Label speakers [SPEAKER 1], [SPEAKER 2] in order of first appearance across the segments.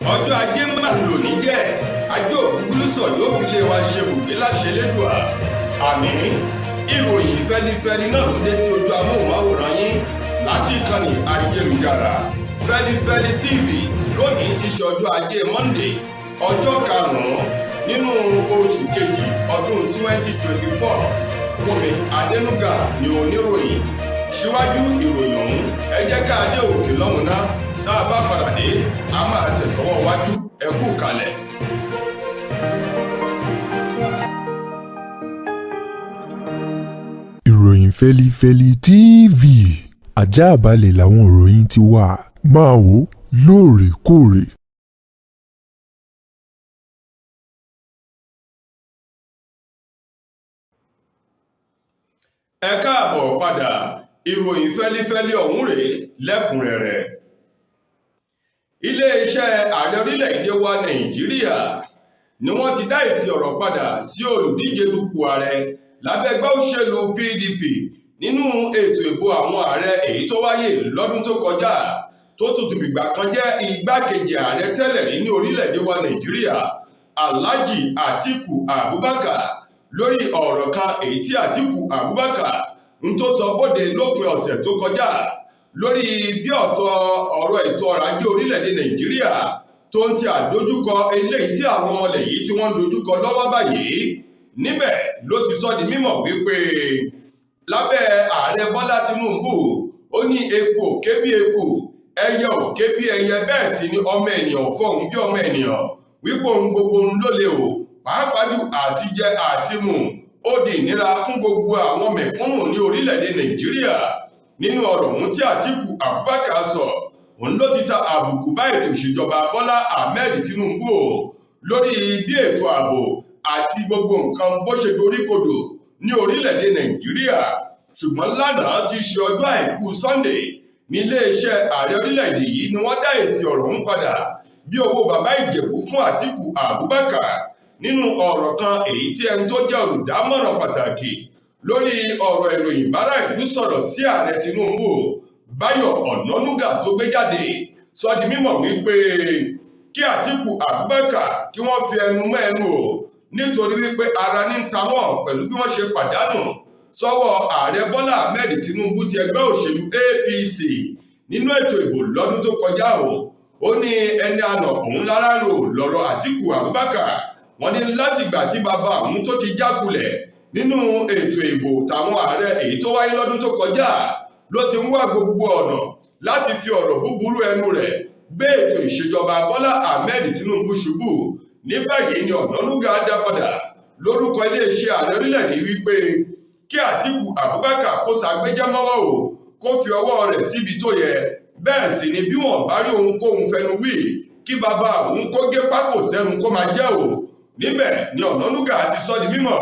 [SPEAKER 1] ọjọ́ ajé máa ń lò ní jẹ́ ajé òkúkúrú sọ yóò fi lé wa ṣe bùgbé láṣẹ lẹ́dùá àmì ìròyìn fẹ́lifẹ́li náà ló dé sí ojú amóhùnmáwòrán yín láti ìkànnì ayélujára Feli-feli TV lónìí ti ṣe ọjọ́ ajé Monday ọjọ́ karùn-ún nínú oṣù kejì ọdún 2024 Fúnmi Adénúgà ni oníròyìn síwájú ìròyìn ọ̀hún ẹ jẹ́ ká dé òkè lọ́hùn náà tá a bá padà dé a máa tẹ̀sọ́wọ́ wájú ẹ kú kalẹ̀.
[SPEAKER 2] ìròyìn Feli-feli TV àjààbálẹ̀ làwọn ìròyìn ti wà máa wò lóòrèkóòrè.
[SPEAKER 1] ẹ káàbọ̀ padà ìròyìn Feli-feli ọ̀hún rèé lẹ́kùnrẹ́rẹ́. Iléeṣẹ́ ààrẹ orílẹ̀-èdè wa Nàìjíríà ni wọ́n ti dá èsì ọ̀rọ̀ padà sí olùdíje dupò ààrẹ lábẹ́ ẹgbẹ́ òṣèlú PDP nínú ètò ìbò àwọn ààrẹ èyí tó wáyé lọ́dún tó kọjá tó tuntun fìgbà kan jẹ́ igbákejì ààrẹ tẹ́lẹ̀ rí ní orílẹ̀-èdè wa Nàìjíríà Alhaji Atiku Abubakar lórí ọ̀rọ̀ kan èyí tí Atiku Abubakar ń tó sọ bóde lópin ọ̀sẹ̀ tó kọjá lórí bí ọ̀rọ̀ ètò ọrọ̀ ajé orílẹ̀-èdè Nàìjíríà tó ń ti àdójúkọ eléyìí tí àwọn ọmọlẹ̀ yìí tí wọ́n ń dojúkọ lọ́wọ́ báyìí níbẹ̀ ló ti sọ di mímọ̀ wípé lábẹ́ ààrẹ Bọ́lá Tinubu ó ní eku ò ké bí eku ẹyẹ ò ké bí ẹyẹ bẹ́ẹ̀ sì ni ọmọ ènìyàn fọhùn bí ọmọ ènìyàn wípé ohun gbogbo ń lólè o pàápàá jù àti jẹ àti mu ó di ìnira fún gbogbo àwọn mẹ̀kúnnù ní orílẹ̀-èdè Nàìjíríà nínú ọ̀rọ̀ ọ̀hún tí Atiku Abubakar sọ òun ló ti ta àbùkù bá ètò ìṣèjọba Bọ́lá Ahmed Tinubu o lórí bí ètò ààbò àti gbogbo nǹkan bó ṣe doríkodò ní orílẹ̀-èdè Nàìjíríà ṣùgbọ́n lánàá ti ṣe ọjọ́ àìkú Sunday ní iléeṣẹ́ ààrẹ orílẹ̀-èdè yìí ni wọ́n dá èsì ọ̀rọ̀ ọ̀hún padà bí owó bàbá Ìjẹ̀bú fún Atiku Abubakar nínú ọ̀rọ̀ kan èyí tí ẹni tó jẹ́ olùdámọ̀ràn pàtàkì lórí ọ̀rọ̀ ìròyìn bára ìlú sọ̀rọ̀ sí ààrẹ Tinubu Báyọ̀ Ọ̀nànúgà tó gbé jáde sọ di mímọ̀ wípé kí Atiku Abubakar kí wọ́n fi ẹnu mọ́ ẹnu o nítorí wípé ara ní ta wọ́n pẹ̀lú bí wọ́n ṣe pàdánù sọ́wọ́ ààrẹ Bọ́lá Ahmed Tinubu ti ẹgbẹ́ òṣèlú APC nínú ètò ìbò lọ́dún tó kọjá o ó ní ẹni àná òun lára rò lọ́rọ̀ Atiku Abubakar wọ́n ní látìgbà tí bàbá òun tó ti jákulẹ̀ nínú ètò ìbò tàwọn ààrẹ èyí tó wáyé lọ́dún tó kọjá ló ti ń wá gbogbo ọ̀nà láti fi ọ̀rọ̀ búburú ẹnu rẹ̀ gbé ètò ìṣèjọba Bọ́lá Ahmed Tinubu ṣubú ní báyìí ni Ọ̀nànúgà dá padà lórúkọ iléeṣẹ́ ààrẹ orílẹ̀-èdè wípé kí Atiku Abubakar kó ṣàgbéjẹ́ mọ́wọ́ o kó fi ọwọ́ rẹ̀ síbi tó yẹ bẹ́ẹ̀ sì ni bí wọ́n bá rí ohunkóhun fẹnu wí kí bàbá òun kó gé pákó sẹ́nu kó máa jẹ́ o níbẹ̀ ni Ọ̀nànúgà ti sọ di mímọ̀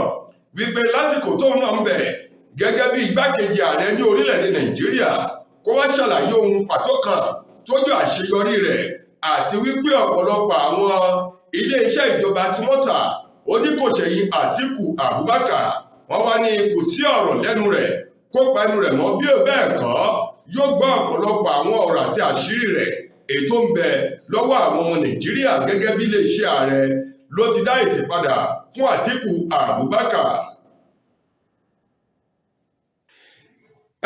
[SPEAKER 1] wípé lásìkò tóun náà ń bẹ̀ gẹ́gẹ́ bí igbákejì ààrẹ ní orílẹ̀-èdè Nàìjíríà kó wá ṣàlàyé ohun pàtó kan tó jọ àṣeyọrí rẹ̀ àti wípé ọ̀pọ̀lọpọ̀ àwọn ilé-iṣẹ́ ìjọba tí wọ́n tà ó ní kò ṣẹ̀yìn Atiku Abubakar wọ́n wá ní kò sí ọ̀rọ̀ lẹ́nu rẹ̀ kó pa ẹnu rẹ̀ mọ́ bí ó bẹ́ẹ̀ kọ́ yóò gbọ́ ọ̀pọ̀lọpọ̀ àwọn ọ̀rọ̀ àti àṣírí rẹ̀ ètò ń bẹ lọ́wọ́ àwọn ọmọ Nàìjíríà gẹ́gẹ́ bí iléeṣẹ́ ààrẹ ló ti dá èsì padà fún Atiku Abubakar.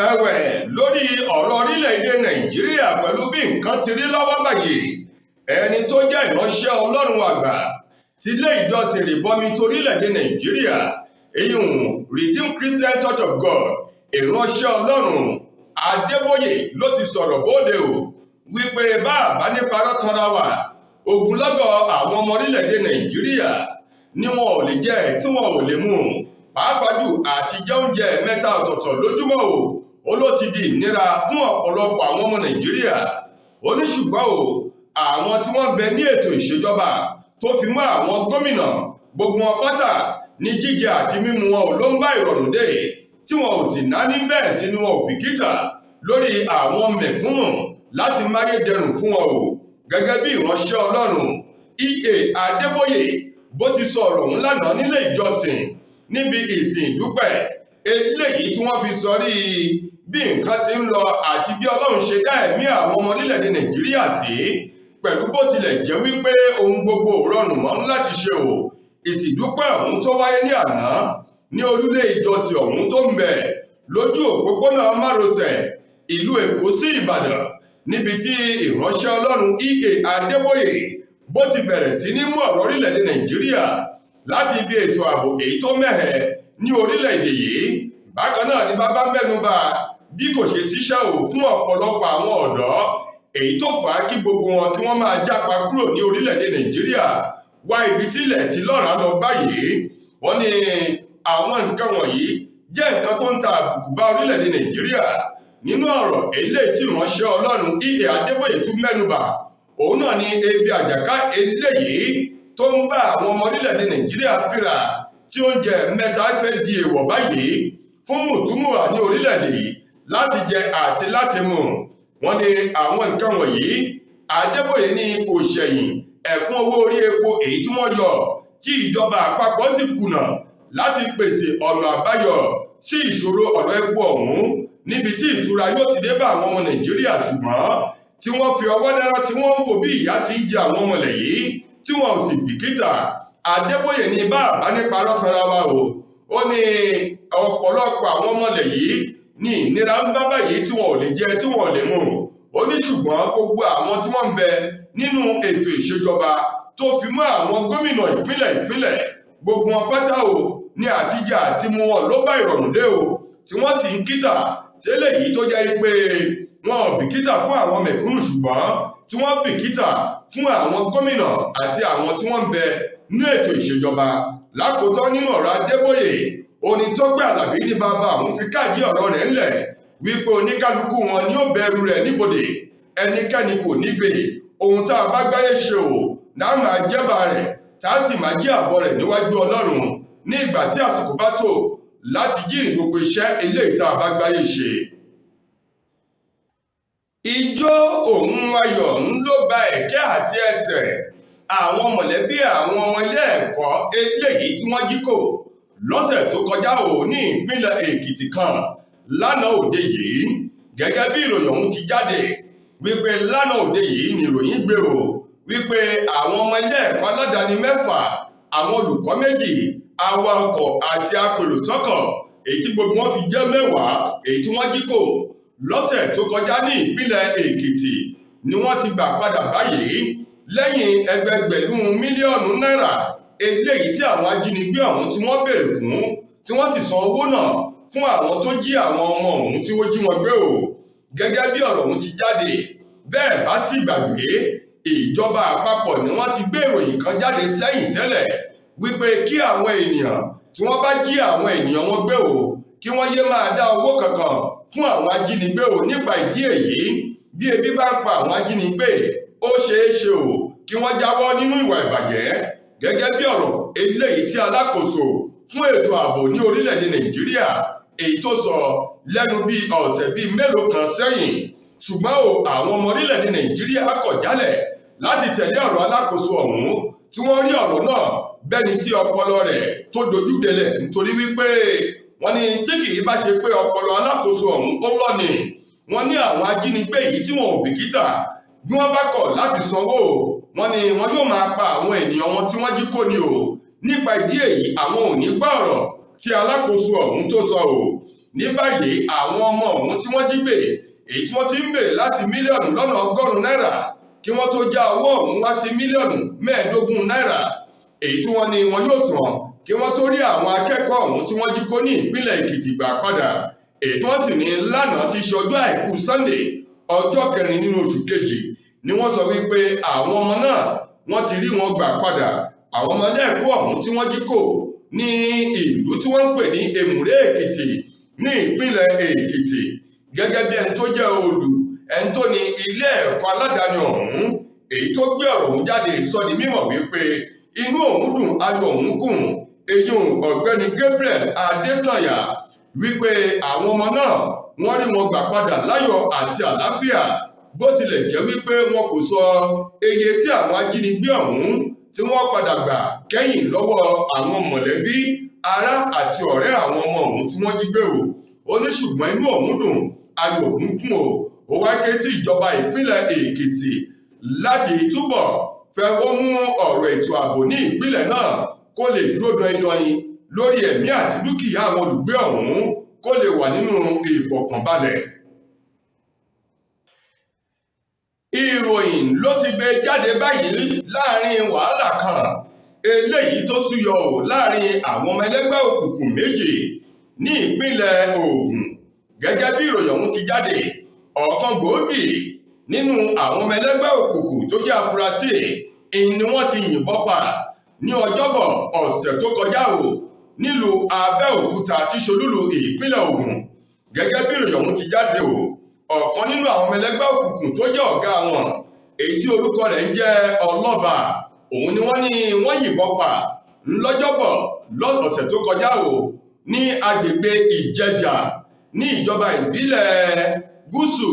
[SPEAKER 1] ẹ̀wẹ̀ lórí ọ̀rọ̀ orílẹ̀-èdè Nàìjíríà pẹ̀lú bí nǹkan ti rí lọ́wọ́ báyìí ẹni tó jẹ́ ìránṣẹ́ Ọlọ́run àgbà ti ilé ìjọsìn ìrìbọmi torílẹ̀-èdè Nàìjíríà èyún Redeemed Christian Church of God ìránṣẹ́ Ọlọ́run Adeboye ló ti sọ̀rọ̀ bóde o wípé bá àbá nípa rọ́tọ́ra wà ogunlọ́gọ̀ àwọn ọmọ orílẹ̀-èdè Nàìjíríà ni wọn ò lè jẹ tí wọn ò lè mú pàápàá jù àti jẹ oúnjẹ mẹ́ta ọ̀tọ̀ọ̀tọ̀ lójúmọ́ o ó ló ti di ìnira fún ọ̀pọ̀lọpọ̀ àwọn ọmọ Nàìjíríà ó ní ṣùgbọ́n o àwọn tí wọ́n bẹ ní ètò ìṣèjọba tó fi mọ́ àwọn gómìnà gbogbo wọn pátá ní jíjẹ àti mímu wọn ò ló ń bá ìrọ̀rùn dé tí wọn ò sì náání bẹ́ẹ̀ sí ni wọn ò bìkítà lórí àwọn mẹ̀kúnnù láti máyédẹrùn fún wọn o gẹ́gẹ́ bí ìránṣẹ́ Ọlọ́run E.A. Adeboye bó ti sọ ọ̀rọ̀ ọ̀hún lánàá nílé ìjọsìn níbi ìsìn ìdúpẹ́ eléyìí tí wọ́n fi sọrí bí nǹkan ti ń lọ àti bí Ọlọ́run ṣe dá ẹ̀mí àwọn ọmọ orílẹ̀-èdè Nàìjíríà sí pẹ̀lú bó tilẹ̀ jẹ́ wípé ohun gbogbo ò rọrùn mọ́ láti ṣe o. Ìsìndúpẹ́ ọ̀hún tó wáyé ní àná ní olúlé ìjọsìn ọ̀hún tó ń bẹ lójú òpópónà márosẹ̀ ìlú Èkó sí Ìbàdàn, níbi tí ìránṣẹ́ Ọlọ́run E.A. Adeboye bó ti bẹ̀rẹ̀ sí ní mú ọ̀rọ̀ orílẹ̀-èdè Nàìjíríà láti ibi ètò ààbò èyí tó mẹ́hẹ ní orílẹ̀-èdè yìí. Bákan náà ni bàbá mẹ́nubà bí kò ṣe ṣiṣẹ́ ò fún ọ̀pọ̀lọpọ̀ àwọn ọ̀dọ́ èyí tó fà á kí gbogbo wọn kí wọ́n máa jápa kúrò ní orílẹ̀-èdè Nàìjíríà wá ibi tílẹ̀ ti lọ́ràá lọ báyìí. Wọ́n ní àwọn nǹkan wọ̀nyí jẹ́ nǹkan tó ń ta àbùkù bá orílẹ̀-èdè Nàìjíríà. Nínú ọ̀rọ̀ eléyìí tí ìránṣẹ́ Ọlọ́run E.A. Adeboye tún mẹ́nubà, òun náà ni ebi àjàká eléyìí tó ń bá àwọn ọmọ orílẹ̀-èdè Nàìjíríà fínra, tí oúnjẹ mẹ́ta fẹ́ di èèwọ̀ báyìí fún mùtúmùwà ní orílẹ̀-èdè yìí láti jẹ àti láti mu. Wọ́n ní àwọn nǹkan wọ̀nyí Adeboye ní kò ṣẹ̀yìn ẹ̀kún owó orí epo èyí tí wọ́n yọ, tí ìjọba àpapọ̀ sì kùnà láti pèsè ọ̀nà àbáyọ sí ìṣòro ọ̀rọ̀ epo ọ̀hún, níbi tí ìtura yóò ti dé bá àwọn ọmọ Nàìjíríà, ṣùgbọ́n tí wọ́n fi ọwọ́ lẹ́rán tí wọ́n ń wò bí ìyà ti ń jẹ àwọn ọmọ ilẹ̀ yìí tí wọn ò sì bìkítà. Adeboye ní bá àbá nípa lọ́tara wa o. Ó ní ọ̀pọ̀lọpọ̀ àwọn ọmọ ilẹ̀ yìí ní ìnira ń bá báyìí tí wọn ò lè jẹ tí wọn ò lè mu. Ó ní ṣùgbọ́n gbogbo àwọn tí wọ́n ń bẹ nínú ètò ìṣèjọba tó fi mọ́ àwọn gómìnà ìpínlẹ̀ gbogbo wọn pátá o ní àtijẹ àti mu wọn ló bá ìrọ̀rùn dé o, tí wọ́n sì ń kítà tẹ́lẹ̀ yìí tó jẹ́ pé wọn ò bìkítà fún àwọn mẹ̀kúnnù, ṣùgbọ́n tí wọ́n bìkítà fún àwọn gómìnà àti àwọn tí wọ́n ń bẹ nínú ètò ìṣèjọba. Lákòótán nínú ọ̀rọ̀ Adeboye, Onítọ́pẹ́ Àlàbí ní bàbá àwọn fi káàdì ọ̀rọ̀ rẹ̀ ńlẹ̀ wípé oníkálukú wọn ni ó bẹ̀rù rẹ̀ níbodè, ẹnikẹ́ni kò ní gbé ohun tá a bá gbáyé ṣe o náà máa jẹ́bà rẹ̀ tá a sì máa jẹ́ àbọ̀ rẹ̀ níwájú Ọlọ́run ní ìgbà tí àsìkò bá tó láti jíìn gbogbo iṣẹ́ eléyìí tá a bá gbáyé ṣe. Ijó òun ayọ̀ ń ló ba ẹ̀kẹ́ àti ẹsẹ̀ àwọn mọ̀lẹ́bí àwọn ọmọ ilé ẹ̀kọ́ eléyìí tí wọ́n jí kó lọ́sẹ̀ tó kọjá ò ní ìpínlẹ̀ Èkìtì kan lánàá òde yìí. Gẹ́gẹ́ bí ìròyìn ọ̀hún ti jáde wípé lánàá òde yìí ni ìròyìn gbé o wípé àwọn ọmọ ilé ẹ̀kọ́ aládàáni 6, àwọn olùkọ́ 2, awakọ̀ àti apèròsọ́kọ̀ èyí tí gbogbo wọn fi jẹ́ 10 èyí tí wọ́n jí kó lọ́sẹ̀ tó kọjá ní ìpínlẹ̀ Èkìtì ni wọ́n ti gbà padà báyìí lẹ́yìn ẹgbẹgbẹ̀rún mílíọ̀nù náírà eléyìí tí àwọn ajínigbé ọ̀hún tí wọ́n béèrè fún, tí wọ́n sì san owó náà fún àwọn tó jí àwọn ọmọ ọ̀hún tí wọ́n jí wọn gbé o. Gẹ́gẹ́ bí ọ̀rọ̀ ọ̀hún ti jáde, bẹ́ẹ̀ bá sì gbàgbé, ìjọba àpapọ̀ ni wọ́n ti gbé ìròyìn kan jáde sẹ́yìn tẹ́lẹ̀ wípé kí àwọn ènìyàn tí wọ́n bá jí àwọn ènìyàn wọn gbé o kí wọ́n yé máa dá owó kankan fún àwọn ajínigbé o. Nípa ìdí èyí, bí ebi bá ń pa àwọn ajínigbé, ó ṣeé ṣe o kí wọ́n jáwọ́ nínú ìwà ìbàjẹ́. Gẹ́gẹ́ bí ọ̀rọ̀ eléyìí tí alákòóso fún ètò ààbò ní orílẹ̀-èdè Nàìjíríà èyí tó sọ lẹ́nu bí ọ̀sẹ̀ bíi mélòó kan sẹ́yìn, ṣùgbọ́n àwọn ọmọ orílẹ̀-èdè Nàìjíríà kọ̀ jálẹ̀ láti tẹ̀lé ọ̀rọ̀ alákòóso ọ̀hún, tí wọ́n rí ọ̀rọ̀ náà bẹ́ni tí ọpọlọ rẹ̀ tó dojú délẹ̀, nítorí wípé wọ́n ní tí kì í bá ṣe pé ọpọlọ alákòóso ọ̀hún ó lọ́ni, wọ́n ní àwọn ajínigbé yìí tí wọn ò bìkítà bí wọ́n bá kọ̀ láti sanwó, wọ́n ní wọn yóò máa pa àwọn ènìyàn wọn tí wọ́n jí kó ni o. Nípa ìdí èyí, àwọn ò ní gbọ́ ọ̀rọ̀ tí alákòóso ọ̀hún tó sọ o. Ní báyìí, àwọn ọmọ ọ̀hún tí wọ́n jí gbé èyí tí wọ́n ti ń béèrè láti mílíọ̀nù lọ́nà 100 náírà kí wọ́n tó já owó ọ̀hún wá sí mílíọ̀nù 15 náírà èyí tí wọ́n ní wọn yóò san kí wọ́n tó rí àwọn akẹ́kọ̀ọ́ ọ̀hún tí wọ́n jí kó ní ìpínlẹ̀ Èkìtì gbà padà. Èyí tí wọ́n sì ní lánàá ti ṣe ọjọ́ àìkú Sunday ọjọ́ 4 nínú oṣù kejì ni wọ́n sọ wípé àwọn ọmọ náà wọ́n ti rí wọn gbà padà. Àwọn ọmọ ilé-ẹ̀kọ́ ọ̀hún tí wọ́n jí kó ní ìlú tí wọ́n ń pè ní Èmùrè Èkìtì ní ìpínlẹ̀ Èkìtì. Gẹ́gẹ́ bí ẹni tó jẹ́ ẹni tó ní ilé ẹ̀kọ́ aládàáni ọ̀hún èyí tó gbé ọ̀rọ̀ ọ̀hún jáde sọ di mímọ̀ wípé inú òun dùn, ayọ̀ òun kùn. Èyí ọ̀gbẹ́ni Gabriel Adésànyà wípé àwọn ọmọ náà wọ́n rí wọn gbà padà láyọ̀ àti àlàáfíà, bó tilẹ̀ jẹ́ wípé wọn kò sọ iye tí àwọn ajínigbé ọ̀hún tí wọ́n padà gbà kẹ́yìn lọ́wọ́ àwọn mọ̀lẹ́bí, ará àti ọ̀rẹ́ àwọn ọmọ ọ̀hún tí wọ́n jí gbé o. Ó ní ṣùgbọ́n inú òun dùn, ayọ̀ òun kùn o. Ó wá ké sí ìjọba ìpínlẹ̀ Èkìtì láti túbọ̀ fẹ́wọ́ mú ọ̀rọ̀ ètò ààbò ní ìpínlẹ̀ náà kó lè dúró dọindọin lórí ẹ̀mí àti dúkìá àwọn olùgbé ọ̀hún kó lè wà nínú ìfọ̀kànbalẹ̀. Ìròyìn ló ti gbé jáde báyìí láàrin wàhálà kan eléyìí tó súyọ láàrin àwọn ọmọ ẹlẹ́gbẹ́ òkùnkùn méjì ní ìpínlẹ̀ Ògùn. Gẹ́gẹ́ bí ìròyìn ọ̀hún ti jáde, ọ̀kan gbòógì nínú àwọn ọmọ ẹlẹ́gbẹ́ òkùnkùn tó jẹ́ afurasí ni wọ́n ti yìnbọn pa ní ọjọ́bọ̀ ọ̀sẹ̀ tó kọjá nílùú Abẹ́òkúta tí ṣolúlu ìpínlẹ̀ Ògùn. Gẹ́gẹ́ bí ìròyìn ọ̀hún ti jáde ọ̀kan nínú àwọn ọmọ ẹlẹ́gbẹ́ òkùnkùn tó jẹ́ ọ̀gá wọn èyí tí orúkọ rẹ̀ ń jẹ́ Ọlọ́ba, òun ni wọ́n yìnbọn pa lọ́jọ́bọ̀ lọ́sẹ̀ tó kọjá ní agbègbè Ìjẹjà ní ìjọba ìbílẹ̀ Gúúsù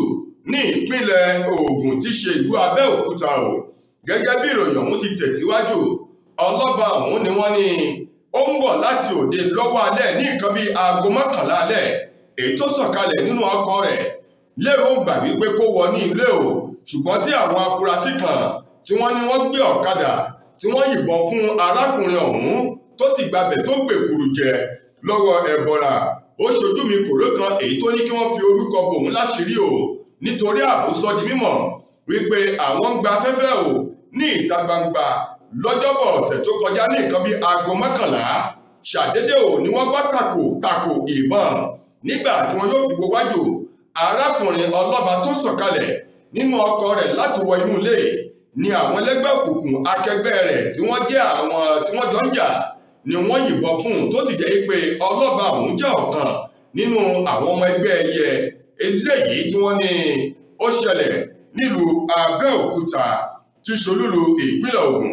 [SPEAKER 1] ní ìpínlẹ̀ Ògùn tí ṣe ìlú Abẹ́òkúta. Gẹ́gẹ́ bí ìròyìn ọ̀hún ti tẹ̀síwájú, Ọlọ́ba ọ̀hún ni wọ́n ní ó ń bọ̀ láti òde lọ́wọ́ alẹ́ ní nǹkan bíi aago 11 alẹ́, èyí tó sọ̀kalẹ̀ nínú ọkọ̀ rẹ̀ lérò gbà wípé kó wọ ní ilé ṣùgbọ́n tí àwọn afurasí kan tí wọ́n ní wọ́n gbé ọ̀kadà tí wọ́n yìnbọn fún arákùnrin ọ̀hún tó sì gbabẹ̀ tó gbèkúrú jẹ lọ́wọ́ ẹ̀bọ̀ra. Ó ṣojú mi kòró kan èyí tó ní kí wọ́n fi orúkọ bò òun láṣìírí nítorí ààbò sọ di mímọ̀ wípé àwọn ń gba afẹ́fẹ́ ní ìta gbangba lọ́jọ́bọ̀ ọ̀sẹ̀ tó kọjá ní nǹkan bíi aago 11 ṣàdédé ni wọ́n gbọ́ tàkò ìbọn. Nígbà tí wọ́n yóò fi gbowájú arákùnrin Ọlọ́ba tó sọ̀kalẹ̀ nínú ọkọ̀ rẹ̀ láti wọ inú ilé ni àwọn ẹlẹ́gbẹ́ òkùnkùn akẹgbẹ́ rẹ̀ tí wọ́n jẹ́ àwọn tí wọ́n jọ ń jà ni wọ́n yìnbọn fún tó sì jẹ́ pé Ọlọ́ba ọ̀hún jẹ́ ọ̀kan nínú àwọn ọmọ ẹgbẹ́ ẹyẹ eléyìí tí wọ́n ní ó ṣẹlẹ̀ nílùú Abẹ́òkúta tí ṣolúlu ìpínlẹ̀ Ògùn.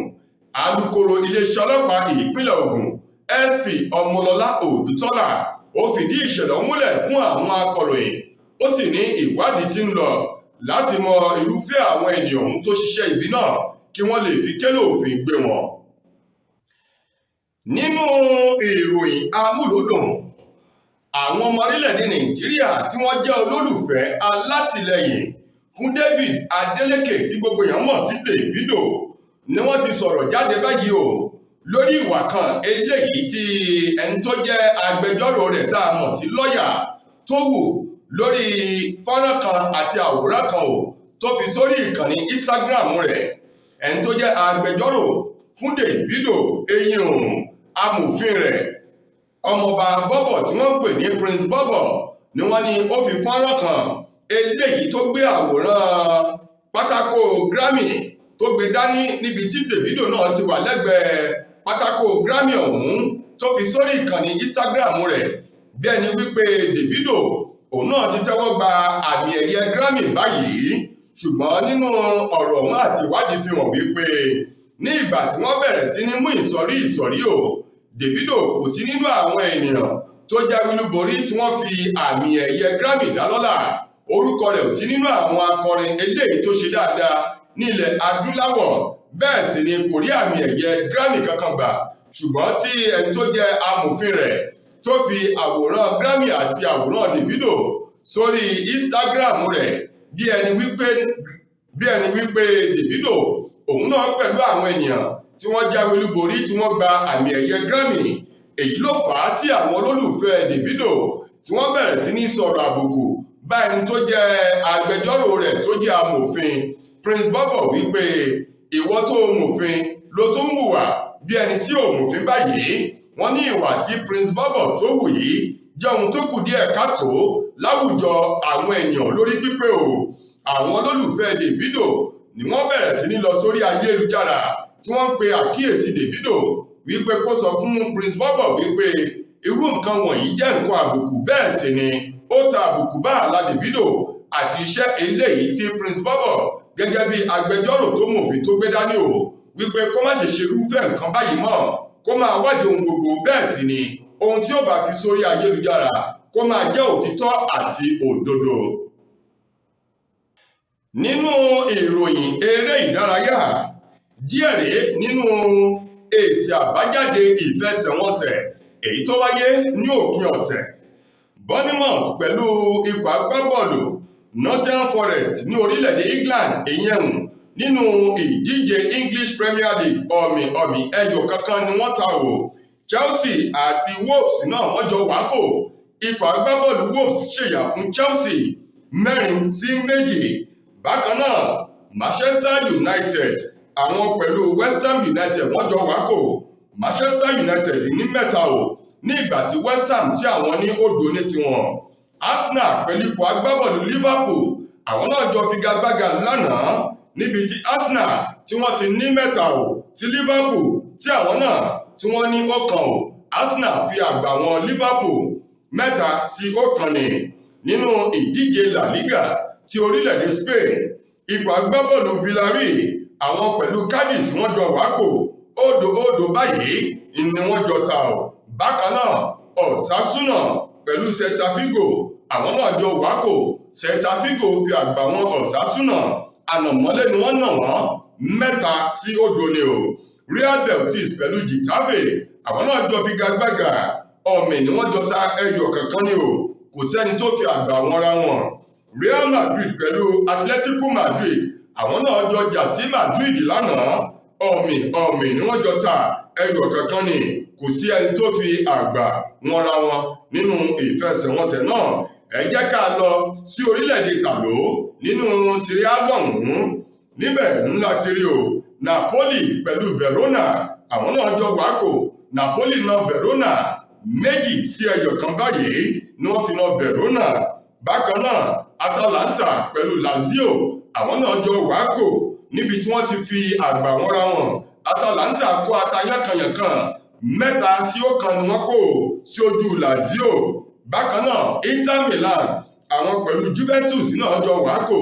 [SPEAKER 1] Alukoro iléeṣẹ́ ọlọ́pàá ìpínlẹ̀ Ògùn SP Ọmọlọ́lá Òdùtọ́lá ó fìdí ìṣẹ̀lẹ̀ múlẹ̀ fún àwọn akọ̀ròyìn. Ó sì ní ìwádìí tí ń lọ láti mọ irúfẹ́ àwọn ènìyàn ọ̀hún tó ṣiṣẹ́ ibi náà kí wọ́n lè fi kélé òfin gbé wọn. Nínú ìròyìn amúlòdùn, àwọn ọmọ orílẹ̀-èdè Nàìjíríà tí wọ́n jẹ́ olólùfẹ́ alátìlẹyìn fún David Adeleke tí gbogbo èèyàn mọ̀ sí Davido ni wọ́n ti sọ̀rọ̀ jáde báyìí lórí ìwà kan eléyìí tí ẹni tó jẹ́ agbẹjọ́rò rẹ̀ tá a mọ̀ sí lọ́ọ̀yà tó wù lórí fọ́nrán kan àti àwòrán kan tó fi sórí ìkànnì Instagram rẹ̀. Ẹni tó jẹ́ agbẹjọ́rò fún Davido amòfin rẹ̀ ọmọọba Bọ́bọ̀ tí wọ́n ń pè ní Prince Bọ́bọ̀ ni wọ́n ní ó fi fọ́nrán kan eléyìí tó gbé àwòrán pátákó Grammy tó gbé dání níbi tí Davido náà ti wà lẹ́gbẹ̀ẹ́ pátákó Grammy ọ̀hún tó fi sórí ìkànnì Instagram rẹ̀ bí ẹni wípé Davido òun náà ti tẹ́wọ́ gba àmì ẹ̀yẹ Grammy báyìí. Ṣùgbọ́n nínú ọ̀rọ̀ ọ̀hún àti ìwádìí fi hàn wípé ní ìgbà tí wọ́n bẹ̀rẹ̀ sí ní mú ìsọ̀rí Davido kò sí nínú àwọn ènìyàn tó jáwé olúborí tí wọ́n fi àmì ẹ̀yẹ Grammy dá lọ́lá. Orúkọ rẹ̀ ò sí nínú àwọn akọrin eléyìí tó ṣe dáadáa ní ilẹ̀ adúláwọ̀, bẹ́ẹ̀ sì ni kò rí àmì ẹ̀yẹ Grammy kankan gbà. Ṣùgbọ́n tí ẹni tó jẹ́ amòfin rẹ̀ tó fi àwòrán Grammy àti àwòrán Davido sórí Instagram rẹ̀ bí ẹni wípé Davido òun náà pẹ̀lú àwọn ènìyàn tí wọ́n jáwé olúborí tí wọ́n gba àmì ẹ̀yẹ Grammy. Èyí ló fà á tí àwọn olólùfẹ́ Davido tí wọ́n bẹ̀rẹ̀ sí ní sọ̀rọ̀ àbùkù bá ẹni tó jẹ́ agbẹjọ́rò rẹ̀ tó jẹ́ amòfin Prince Bọ́bọ̀ wípé ìwọ tó mòfin ló tún hùwà bí ẹni tí ò mòfin báyìí. Wọ́n ní ìwà tí Prince Bọ́bọ̀ tó hù yìí jẹ́ ohun tó kù díẹ̀ káàtó láwùjọ àwọn èèyàn lórí pípé àwọn olólùfẹ́ Davido ni wọ́n bẹ̀rẹ̀ sí ní lọ sórí ayélujára tí wọ́n ń pe àkíyèsí Davido wípé kó sọ fún Prince Bọ́bọ̀ wípé irú nǹkan wọ̀nyí jẹ́ nǹkan àbùkù, bẹ́ẹ̀ sì ni ó ta àbùkù bá àlá Davido àti iṣẹ́ eléyìí tí Prince Bọ́bọ̀ gẹ́gẹ́ bí agbẹjọ́rò tó mòfin tó gbé dání wípé kó má ṣe ṣerúfẹ́ nǹkan báyìí mọ́, kó máa wádìí ohun gbogbo, bẹ́ẹ̀ sì ni ohun tí ó bá fi sórí ayélujára kó máa jẹ́ òtítọ́ àti òdodo. Nínú ìròyìn eré ìdárayá, díẹ̀ rèé nínú èsì àbájáde ìfẹsẹ̀wọnsẹ̀ èyí tó wáyé ní òpin ọ̀sẹ̀. Bournemouth pẹ̀lú ikọ̀ agbábọ́ọ̀lù Nottingham Forest ní orílẹ̀-èdè England nínú ìdíje English Premier League ọ̀mì ẹyọ kankan ni wọ́n ta wò. Chelsea àti Wolves náà wọ́n jọ wákò. Ikọ̀ agbábọ́ọ̀lù Wolves ṣèyà fún Chelsea 4-2. Bákan náà Manchester United àwọn pẹ̀lú West Ham United wọ́n jọ wákò. Manchester United ní 3 ní ìgbà tí West Ham tí àwọn ní 0 ní tiwọn. Arsenal pẹ̀lú ikọ̀ agbábọ́ọ̀lù Liverpool àwọn náà jọ figagbága lánàá níbi tí Arsenal tí wọ́n ti ní 3 tí Liverpool tí àwọn náà tí wọ́n ní 1. Arsenal fi àgbà wọn Liverpool 3-1 ní. Nínú ìdíje La Liga ti orílẹ̀-èdè Spain, ikọ̀ agbábọ́ọ̀lù Villarreal àwọn pẹ̀lú Cadiz wọ́n jọ wákò 0-0 báyìí ni wọ́n jọ ta ò. Bákan náà Osasuna pẹ̀lú Celta Vigo àwọn náà jọ wákò. Celta Vigo fi àgbà wọn Osasuna ànàmọ́lé ni wọ́n nà wọ́n 3-0 ni o. Real Betis pẹ̀lú Getafe àwọn náà jọ figagbága ọ̀mì ni wọ́n jọ ta ẹyọ kankan ni o. Kò sẹ́ni tó fi àgbà wọn ra wọn. Real Madrid pẹ̀lú Atletico Madrid àwọn náà jọ jà sí Madrid lánàá ọ̀mì ni wọ́n jọ ta ẹyọ kankan ni. Kò sí ẹni tó fi àgbà wọn ra wọn nínú ìfẹsẹ̀wọnsẹ̀ náà. Ẹ jẹ́ ká lọ sí orílẹ̀-èdè Tàló nínú Serie A lọ́hùn-ún. Níbẹ̀ ńlá ti rí o. Napoli pẹ̀lú Verona àwọn náà jọ wákò. Napoli na Verona 2-1 báyìí ni wọ́n fi na Verona. Bákan náà Atalanta pẹ̀lú Lazio àwọn náà jọ wákò níbi tí wọ́n ti fi àgbà wọn ra wọn. Atalanta kó ata yánkanyànkan 3-1 ni wọ́n kó sí ojú Lazio. Bákan náà Inter Milan àwọn pẹ̀lú Juventus náà jọ wákò.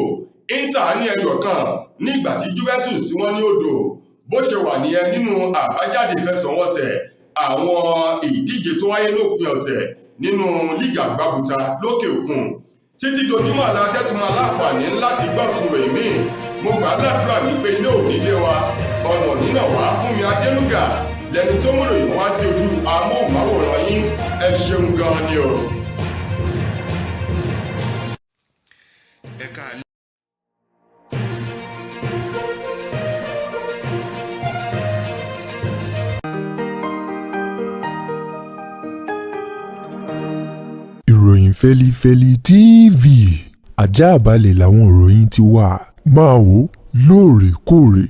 [SPEAKER 1] Inter ní ẹyọ kan nígbà tí Juventus tí wọ́n ní 0. Bó ṣe wà nìyẹn nínú àbájáde ìfẹsẹ̀wọnsẹ̀ àwọn ìdíje tó wáyé lópin ọ̀sẹ̀ nínú líìgì àgbábuta lókè òkun. Títí dojúmọ́ aládẹ́tùmọ́ aláǹfààní láti gbọ́sùn rẹ̀ mí. Mo gbà ládùúrà wípé ilé òní lé wa ọ̀nà nínà wá fún mi Adélúgà lẹni tó múlò yìí wá sí ojú amóhùnmáwòrán yín. Ẹ ṣeun gan-an ni o.
[SPEAKER 2] Ìròyìn Feli-feli TV àjààbálẹ̀ làwọn ìròyìn ti wà máa wò lóòrèkóòrè.